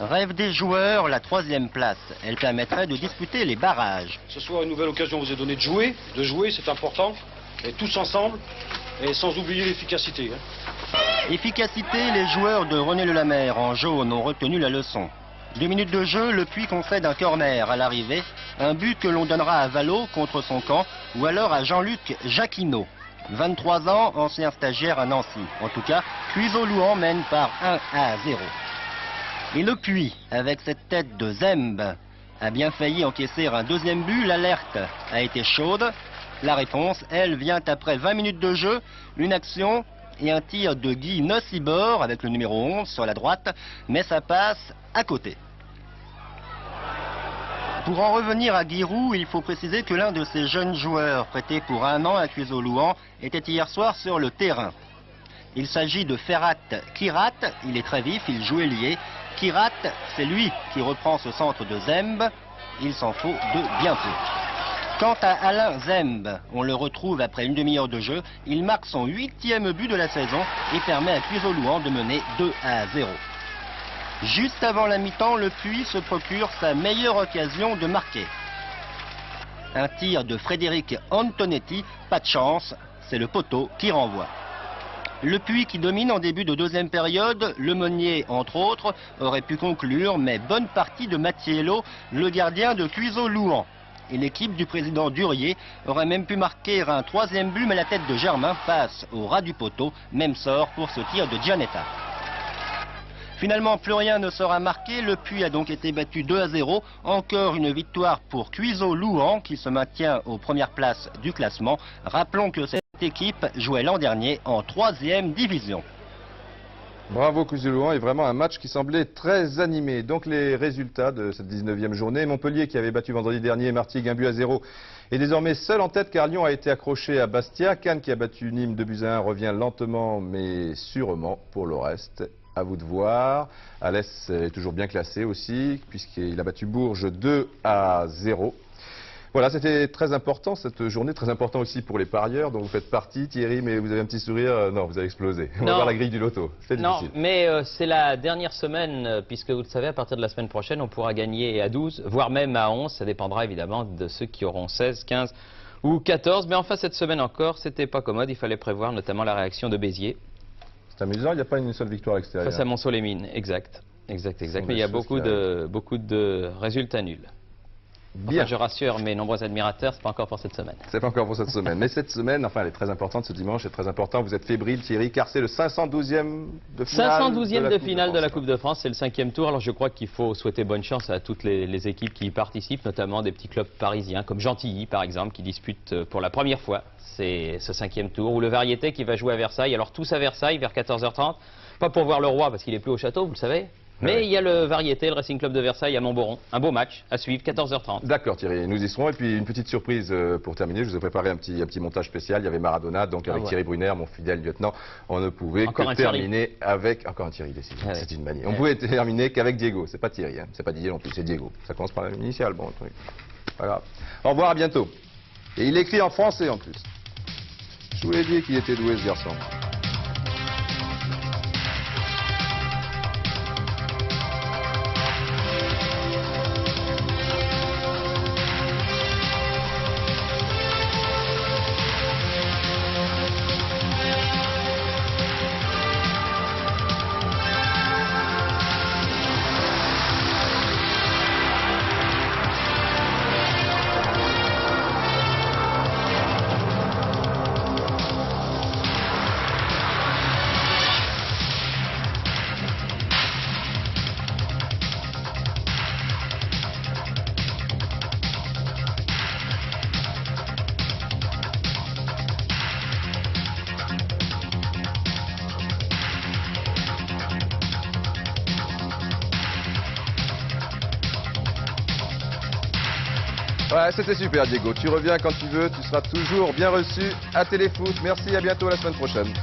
Rêve des joueurs, la 3e place. Elle permettrait de disputer les barrages. Ce soir, une nouvelle occasion vous est donnée de jouer c'est important, et tous ensemble, et sans oublier l'efficacité. Efficacité, les joueurs de René Lelamer en jaune ont retenu la leçon. 2 minutes de jeu, Le Puy concède un corner à l'arrivée, un but que l'on donnera à Valo contre son camp ou alors à Jean-Luc Jacquinot. 23 ans, ancien stagiaire à Nancy. En tout cas, Cuiseaux-Louhans mène par 1-0. Et Le Puy, avec cette tête de Zemb, a bien failli encaisser un 2e but. L'alerte a été chaude. La réponse, elle, vient après 20 minutes de jeu, une action et un tir de Guy Nocibor avec le numéro 11 sur la droite, mais ça passe à côté. Pour en revenir à Giroud, il faut préciser que l'un de ces jeunes joueurs prêtés pour 1 an à Cuiseaux-Louhans était hier soir sur le terrain. Il s'agit de Ferhat Kirat, il est très vif, il joue ailier. Kirat, c'est lui qui reprend ce centre de Zemb, il s'en faut de bien peu. Quant à Alain Zemb, on le retrouve après une demi-heure de jeu, il marque son 8e but de la saison et permet à Cuiseaux-Louhans de mener 2-0. Juste avant la mi-temps, Le Puy se procure sa meilleure occasion de marquer. Un tir de Frédéric Antonetti, pas de chance, c'est le poteau qui renvoie. Le Puy qui domine en début de deuxième période, Le Monnier entre autres, aurait pu conclure, mais bonne partie de Mattiello, le gardien de Cuiseaux-Louhans. Et l'équipe du président Durier aurait même pu marquer un troisième but, mais la tête de Germain passe au ras du poteau, même sort pour ce tir de Gianetta. Finalement, plus rien ne sera marqué, le Puy a donc été battu 2-0. Encore une victoire pour Cuiseaux-Louhans qui se maintient aux premières places du classement. Rappelons que cette équipe jouait l'an dernier en 3e division. Bravo Cuiseaux-Louhans, et vraiment un match qui semblait très animé. Donc les résultats de cette 19e journée. Montpellier qui avait battu vendredi dernier Martigues 1-0 est désormais seul en tête car Lyon a été accroché à Bastia. Cannes qui a battu Nîmes 2-1 revient lentement mais sûrement pour le reste. À vous de voir. Alès est toujours bien classé aussi, puisqu'il a battu Bourges 2-0. Voilà, c'était très important cette journée, très important aussi pour les parieurs dont vous faites partie. Thierry, mais vous avez un petit sourire. Non, vous avez explosé. On va voir la grille du loto. C'est difficile. Non, mais c'est la dernière semaine, puisque vous le savez, à partir de la semaine prochaine, on pourra gagner à 12, voire même à 11. Ça dépendra évidemment de ceux qui auront 16, 15 ou 14. Mais enfin, cette semaine encore, c'était pas commode. Il fallait prévoir notamment la réaction de Béziers. C'est amusant, il n'y a pas une seule victoire extérieure. Face à Montceau-les-Mines, exact. Mais il y a beaucoup de résultats nuls. Bien. Enfin, je rassure mes nombreux admirateurs, c'est pas encore pour cette semaine. C'est pas encore pour cette semaine. Mais cette semaine, enfin, elle est très importante, ce dimanche est très important. Vous êtes fébrile, Thierry, car c'est le 512e de finale. 512e de finale de la Coupe de France, c'est le 5e tour. Alors je crois qu'il faut souhaiter bonne chance à toutes les équipes qui y participent, notamment des petits clubs parisiens, comme Gentilly, par exemple, qui dispute pour la première fois ce 5e tour, ou le Variété qui va jouer à Versailles. Alors tous à Versailles, vers 14h30. Pas pour voir le roi, parce qu'il est plus au château, vous le savez. Mais il y a le Variété, le Racing Club de Versailles à Montboron. Un beau match à suivre, 14h30. D'accord Thierry, nous y serons. Et puis une petite surprise pour terminer, je vous ai préparé un petit montage spécial. Il y avait Maradona, donc avec Thierry Brunner, mon fidèle lieutenant. On ne pouvait que terminer avec... Encore un Thierry, décidément, c'est une manie. On pouvait terminer qu'avec Diego. C'est pas Thierry, hein. C'est pas Didier non plus, c'est Diego. Ça commence par la même initiale, bon, le truc. Voilà. Au revoir, à bientôt. Et il écrit en français en plus. Je vous l'ai dit qu'il était doué ce garçon. Ouais, c'était super Diego, tu reviens quand tu veux, tu seras toujours bien reçu à Téléfoot. Merci, à bientôt la semaine prochaine.